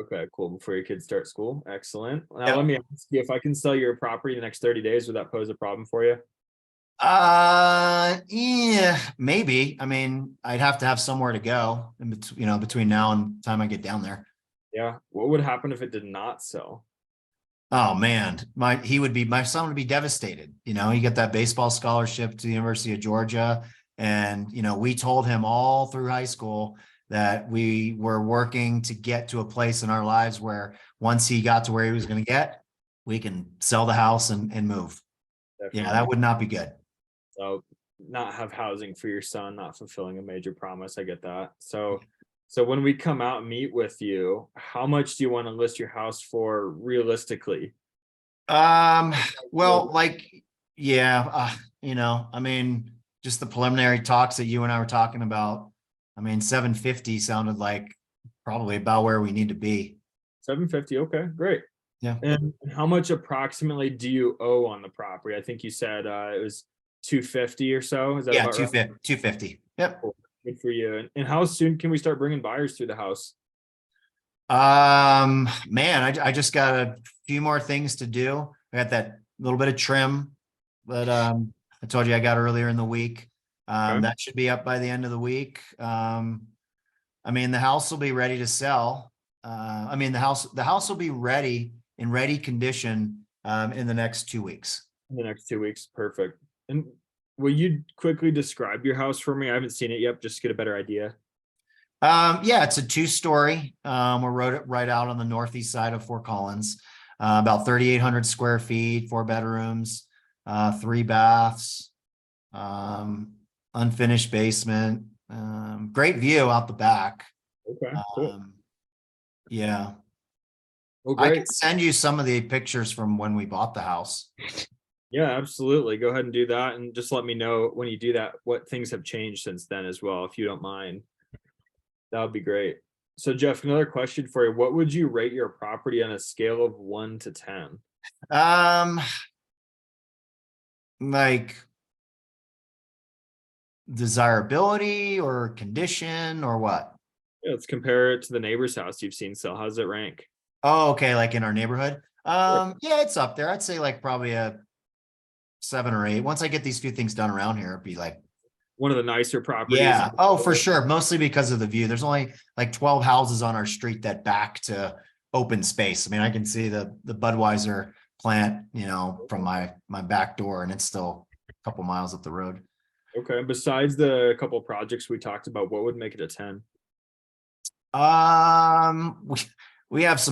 Okay, cool. Before your kids start school. Excellent. Now Yep. let me ask you, if I can sell your property in the next 30 days, would that pose a problem for you? Yeah, maybe. I mean, I'd have to have somewhere to go between now and the time I get down there. Yeah. What would happen if it did not sell? Oh man, my son would be devastated. You know, he got that baseball scholarship to the University of Georgia. And, we told him all through high school that we were working to get to a place in our lives where once he got to where he was going to get, we can sell the house and move. Definitely. Yeah, that would not be good. So not have housing for your son, not fulfilling a major promise. I get that. So when we come out and meet with you, how much do you want to list your house for realistically? Well, I mean, just the preliminary talks that you and I were talking about. I mean, 750 sounded like probably about where we need to be. 750. Okay, great. Yeah. And how much approximately do you owe on the property? I think you said it was 250 or so. Is that Yeah, about right? 250. Yep. Cool. Good for you. And how soon can we start bringing buyers through the house? Man, I just got a few more things to do. I got that little bit of trim that I told you I got earlier in the week. Okay. That should be up by the end of the week. I mean, the house will be ready to sell. I mean, the house will be ready in ready condition in the next 2 weeks. In the next 2 weeks. Perfect. And will you quickly describe your house for me? I haven't seen it yet, just to get a better idea. Yeah, it's a 2-story. We're right out on the northeast side of Fort Collins. About 3,800 square feet, 4 bedrooms, 3 baths, unfinished basement, great view out the back. Okay, cool. Yeah. Well, I great. can send you some of the pictures from when we bought the house. Yeah, absolutely. Go ahead and do that. And just let me know when you do that, what things have changed since then as well, if you don't mind. That would be great. So Jeff, another question for you. What would you rate your property on a scale of 1 to 10? Like desirability or condition or what? Yeah, let's compare it to the neighbor's house you've seen sell. How does it rank? Oh, okay. Like in our neighborhood. Sure. Yeah, it's up there. I'd say like probably a 7 or 8. Once I get these few things done around here, it'd be like One of the nicer properties. yeah. Oh, for sure. Mostly because of the view. There's only like 12 houses on our street that back to open space. I mean, I can see the Budweiser plant, from my back door, and it's still a couple miles up the road. Okay. Besides the couple projects we talked about, what would make it a 10? We have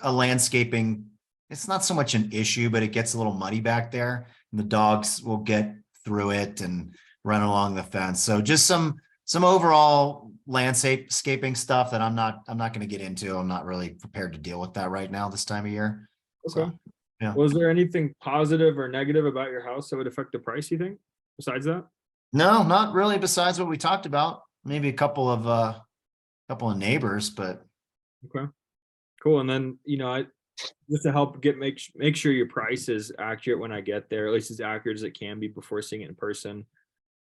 a landscaping. It's not so much an issue, but it gets a little muddy back there, and the dogs will get through it and run along the fence. So just some overall landscaping stuff that I'm not going to get into. I'm not really prepared to deal with that right now this time of year. Okay. So, yeah. Was there anything positive or negative about your house that would affect the price, you think, besides that? No, not really. Besides what we talked about, maybe a couple of neighbors, but Okay, cool. And then, I just to help make sure your price is accurate when I get there, at least as accurate as it can be before seeing it in person.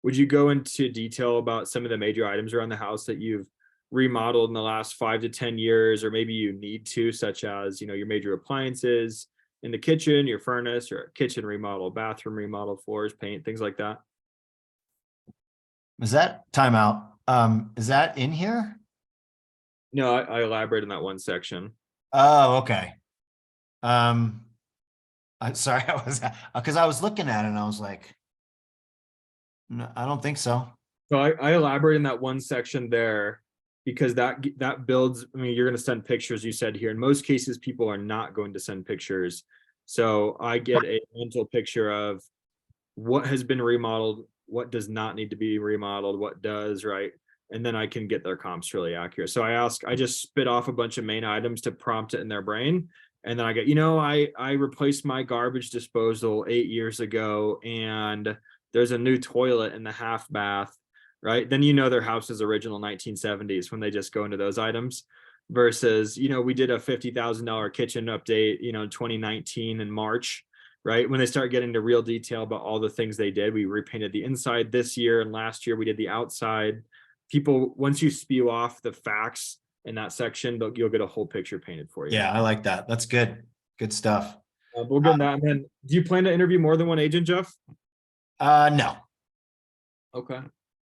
Would you go into detail about some of the major items around the house that you've remodeled in the last 5 to 10 years, or maybe you need to, such as, your major appliances in the kitchen, your furnace, or kitchen remodel, bathroom remodel, floors, paint, things like that? is that timeout? Is that in here? No, I elaborate in that one section. Oh, okay. I'm sorry, I was, because I was looking at it and I was like, no, I don't think so. So I elaborate in that one section there because that builds. I mean, you're going to send pictures. You said here. In most cases, people are not going to send pictures. So I get a mental picture of what has been remodeled, what does not need to be remodeled, what does, right? And then I can get their comps really accurate. So I just spit off a bunch of main items to prompt it in their brain. And then I get, I replaced my garbage disposal 8 years ago, and there's a new toilet in the half bath, right? Then their house is original 1970s when they just go into those items versus, we did a $50,000 kitchen update, 2019 in March, right? When they start getting to real detail about all the things they did, we repainted the inside this year, and last year we did the outside. People, once you spew off the facts in that section, you'll get a whole picture painted for you. Yeah, I like that. That's good. Good stuff. We'll get that. And then, do you plan to interview more than one agent, Jeff? No. Okay,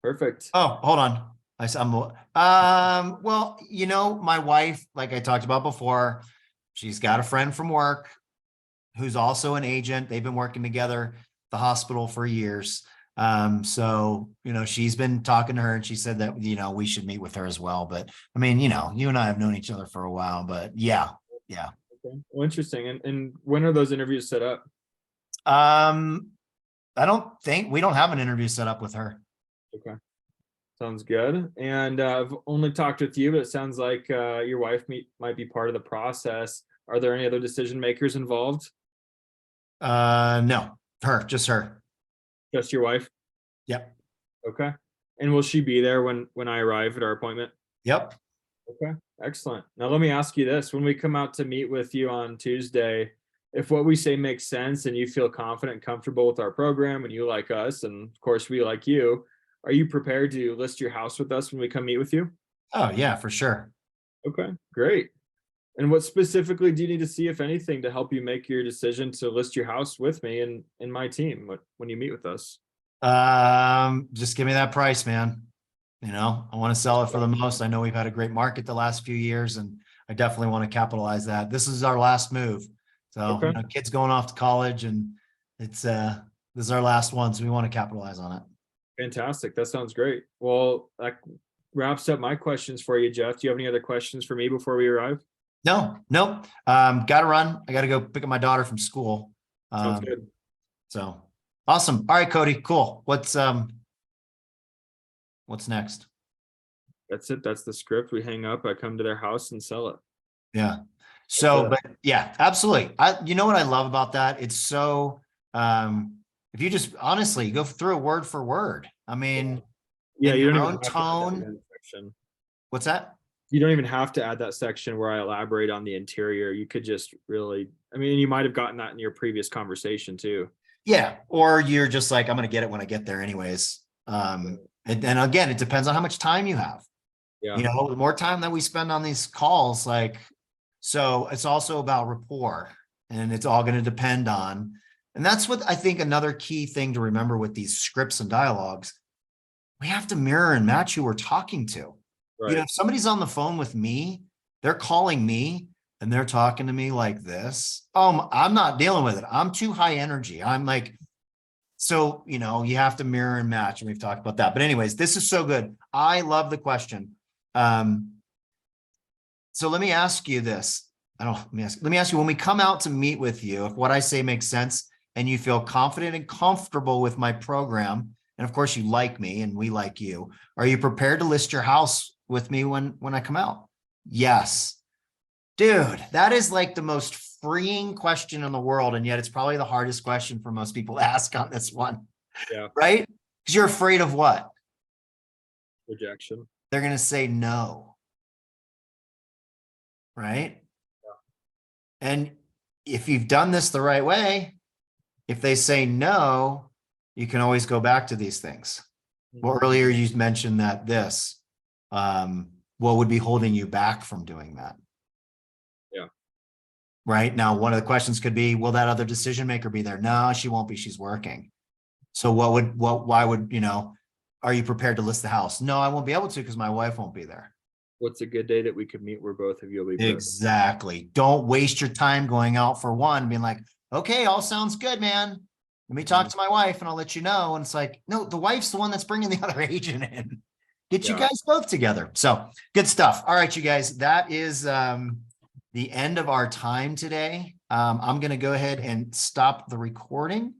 perfect. Oh, hold on. Well, my wife, like I talked about before, she's got a friend from work who's also an agent. They've been working together at the hospital for years. So, she's been talking to her and she said that, we should meet with her as well. But I mean, you and I have known each other for a while, but yeah. Okay. Well, interesting. And when are those interviews set up? I don't think we don't have an interview set up with her. Okay. Sounds good. And I've only talked with you, but it sounds like your wife might be part of the process. Are there any other decision makers involved? No, just her. Just your wife? Yep. Okay. And will she be there when I arrive at our appointment? Yep. Okay, excellent. Now let me ask you this. When we come out to meet with you on Tuesday, if what we say makes sense and you feel confident and comfortable with our program and you like us, and of course we like you, are you prepared to list your house with us when we come meet with you? Oh yeah, for sure. Okay, great. And what specifically do you need to see, if anything, to help you make your decision to list your house with me and my team when you meet with us? Just give me that price, man. I want to sell it for the most. I know we've had a great market the last few years, and I definitely want to capitalize that. This is our last move. So, Okay. kids going off to college, and this is our last one. So we want to capitalize on it. Fantastic. That sounds great. Well, that wraps up my questions for you, Jeff. Do you have any other questions for me before we arrive? No. Got to run. I got to go pick up my daughter from school. Sounds good. So awesome. All right, Cody. Cool. What's next? That's it. That's the script. We hang up. I come to their house and sell it. Yeah. So, That's but yeah, absolutely. You know what I love about that? It's so, if you just honestly go through it word for word, I mean, Yeah, in you don't your even own have to add that tone. in section. What's that? You don't even have to add that section where I elaborate on the interior. You could just really, I mean, you might have gotten that in your previous conversation too. Yeah. Or you're just like, I'm going to get it when I get there anyways. And again, it depends on how much time you have. Yeah. The more time that we spend on these calls, so it's also about rapport, and it's all going to depend on, and that's what I think another key thing to remember with these scripts and dialogues, we have to mirror and match who we're talking to. Right. If somebody's on the phone with me, they're calling me and they're talking to me like this. I'm not dealing with it. I'm too high energy. I'm like, so, you have to mirror and match, and we've talked about that. But anyways, this is so good. I love the question. So let me ask you this. Let me ask you, when we come out to meet with you, if what I say makes sense and you feel confident and comfortable with my program, and of course you like me and we like you, are you prepared to list your house with me when I come out? Yes. Dude, that is like the most freeing question in the world. And yet it's probably the hardest question for most people to ask on this one. Yeah. Right? Because you're afraid of what? Rejection. They're going to say no. Right? And if you've done this the right way, if they say no, you can always go back to these things. Well, earlier you mentioned that what would be holding you back from doing that? Yeah. Right now, one of the questions could be, will that other decision maker be there? No, she won't be. She's working. So why would, are you prepared to list the house? No, I won't be able to because my wife won't be there. What's a good day that we could meet where both of you will be present? Exactly. Don't waste your time going out for one, being like, okay, all sounds good, man. Let me talk to my wife and I'll let you know. And it's like, no, the wife's the one that's bringing the other agent in. Get you Yeah. guys both together. So good stuff. All right, you guys, that is the end of our time today. I'm going to go ahead and stop the recording.